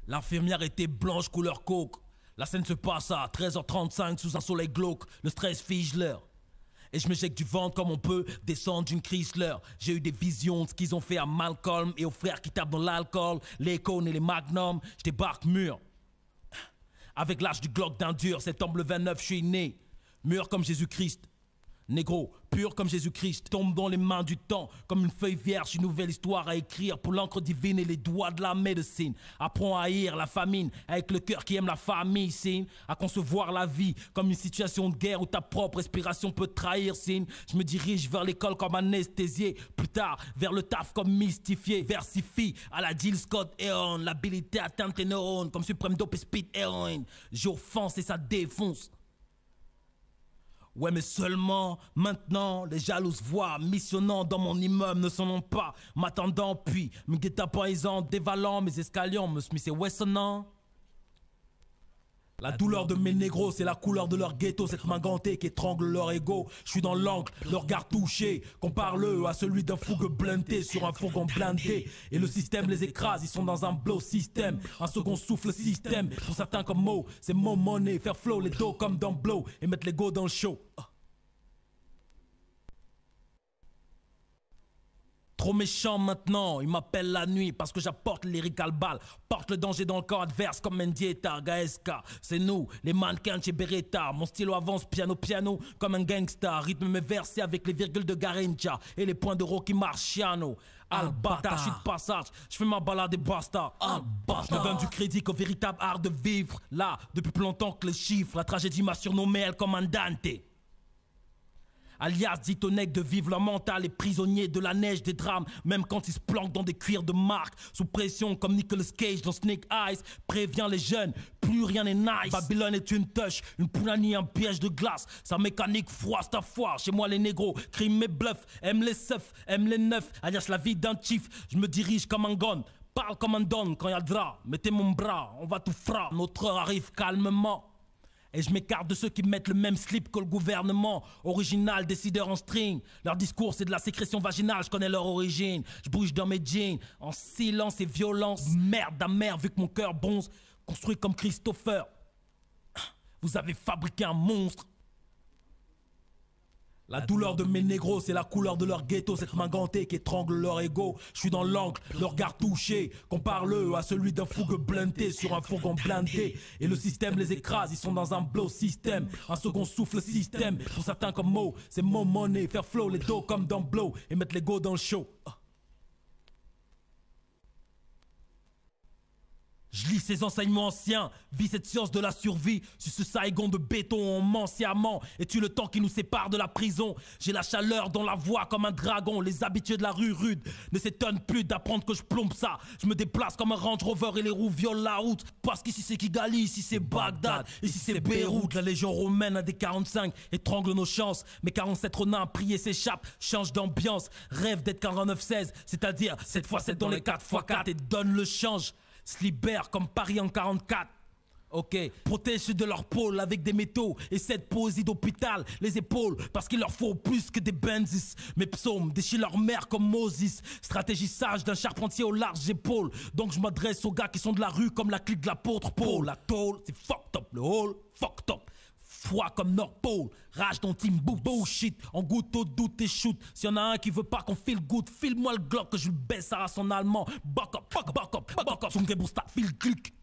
L'infirmière était blanche couleur coke. La scène se passe à 13h35 sous un soleil glauque. Le stress fige l'heure. Et je m'éjecte du ventre comme on peut descendre d'une Chrysler. J'ai eu des visions de ce qu'ils ont fait à Malcolm et aux frères qui tapent dans l'alcool, les cônes et les magnums. Je débarque mûr. Avec l'âge du Glock d'un dur, septembre le 29, je suis né. Mûr comme Jésus-Christ. Négro, pur comme Jésus-Christ, tombe dans les mains du temps, comme une feuille vierge, une nouvelle histoire à écrire pour l'encre divine et les doigts de la médecine. Apprends à haïr la famine, avec le cœur qui aime la famille, signe. À concevoir la vie comme une situation de guerre où ta propre respiration peut te trahir, signe. Je me dirige vers l'école comme anesthésié, plus tard vers le taf comme mystifié. Versifie à la Jill Scott Heron, l'habilité atteint tes neurones comme suprême dope et speed héroïne. J'offense et ça défonce. Ouais mais seulement maintenant les jalouses voix missionnant dans mon immeuble ne s'en ont pas m'attendant puis me guet-apens dévalant mes escalions me Smith et Wessonnant. La douleur de mes négros, c'est la couleur de leur ghetto, cette main gantée qui étrangle leur ego. Je suis dans l'angle, leur regard touché, compare-le à celui d'un fougue blindé sur un fourgon blindé. Et le système les écrase, ils sont dans un blow système, un second souffle système. Pour certains comme Mo, c'est Mo Money, faire flow les dos comme dans Blow et mettre les go dans le show. Trop méchant maintenant, il m'appelle la nuit parce que j'apporte lyrical balle. Porte le danger dans le corps adverse comme Mendieta, Gaesca. C'est nous, les mannequins chez Beretta. Mon stylo avance piano piano comme un gangsta. Rythme mes versets avec les virgules de Garincha et les points de Rocky Marciano. Al-Bata, je suis de passage, je fais ma balade et basta. Je me donne du crédit qu'au véritable art de vivre. Là, depuis plus longtemps que les chiffres, la tragédie m'a surnommé El Comandante. Alias dit aux nègres de vivre leur mental, les prisonniers de la neige des drames, même quand ils se planquent dans des cuirs de marque, sous pression comme Nicolas Cage dans Snake Eyes, prévient les jeunes, plus rien n'est nice. Babylone est une touche, une poulanie, un piège de glace, sa mécanique froisse ta foi. Chez moi les négros, criment mes bluffs, aiment les seufs, aiment les neufs, alias la vie d'un chief, je me dirige comme un gun, parle comme un don quand y'a le drap, mettez mon bras, on va tout fra, notre heure arrive calmement. Et je m'écarte de ceux qui mettent le même slip que le gouvernement. Original, décideur en string. Leur discours c'est de la sécrétion vaginale, je connais leur origine. Je bouge dans mes jeans, en silence et violence. Merde d'amère vu que mon cœur bronze. Construit comme Christopher. Vous avez fabriqué un monstre. La douleur de mes négros, c'est la couleur de leur ghetto, cette main gantée qui étrangle leur ego. Je suis dans l'angle, leur regard touché, compare-le à celui d'un fougue blindé sur un fourgon blindé. Et le système les écrase, ils sont dans un blow système, un second souffle système. Pour certains comme Mo, c'est Mo Money, faire flow les dos comme dans Blow et mettre les go dans le show. Je lis ces enseignements anciens, vis cette science de la survie. Sur ce Saigon de béton, on ment sciemment. Es-tu le temps qui nous sépare de la prison? J'ai la chaleur dans la voix comme un dragon. Les habitués de la rue rude ne s'étonnent plus d'apprendre que je plombe ça. Je me déplace comme un Range Rover et les roues violent la route. Parce qu'ici c'est Kigali, ici c'est Bagdad, ici c'est Beyrouth. La légion romaine a des 45 étrangle nos chances. Mes 47 renards priés s'échappent, changent d'ambiance. Rêve d'être 49-16, c'est-à-dire 7 x 7 dans les 4 x 4 et donne le change. Se libèrent comme Paris en 44. Ok, protège de leur pôle avec des métaux et cette poésie d'hôpital, les épaules, parce qu'il leur faut plus que des Benzis. Mes psaumes déchirent leur mère comme Moses. Stratégie sage d'un charpentier aux larges épaules. Donc je m'adresse aux gars qui sont de la rue comme la clique de l'apôtre Paul. La tôle, c'est fucked up, le hall, fucked up. Foi comme Nord Pole, rage dans team bullshit. En goutte au doute et shoot. S'il y en a un qui veut pas qu'on file good, file-moi le Glock que je le baisse à son allemand. Buck up, buck up, buck up, buck up. Son feel click.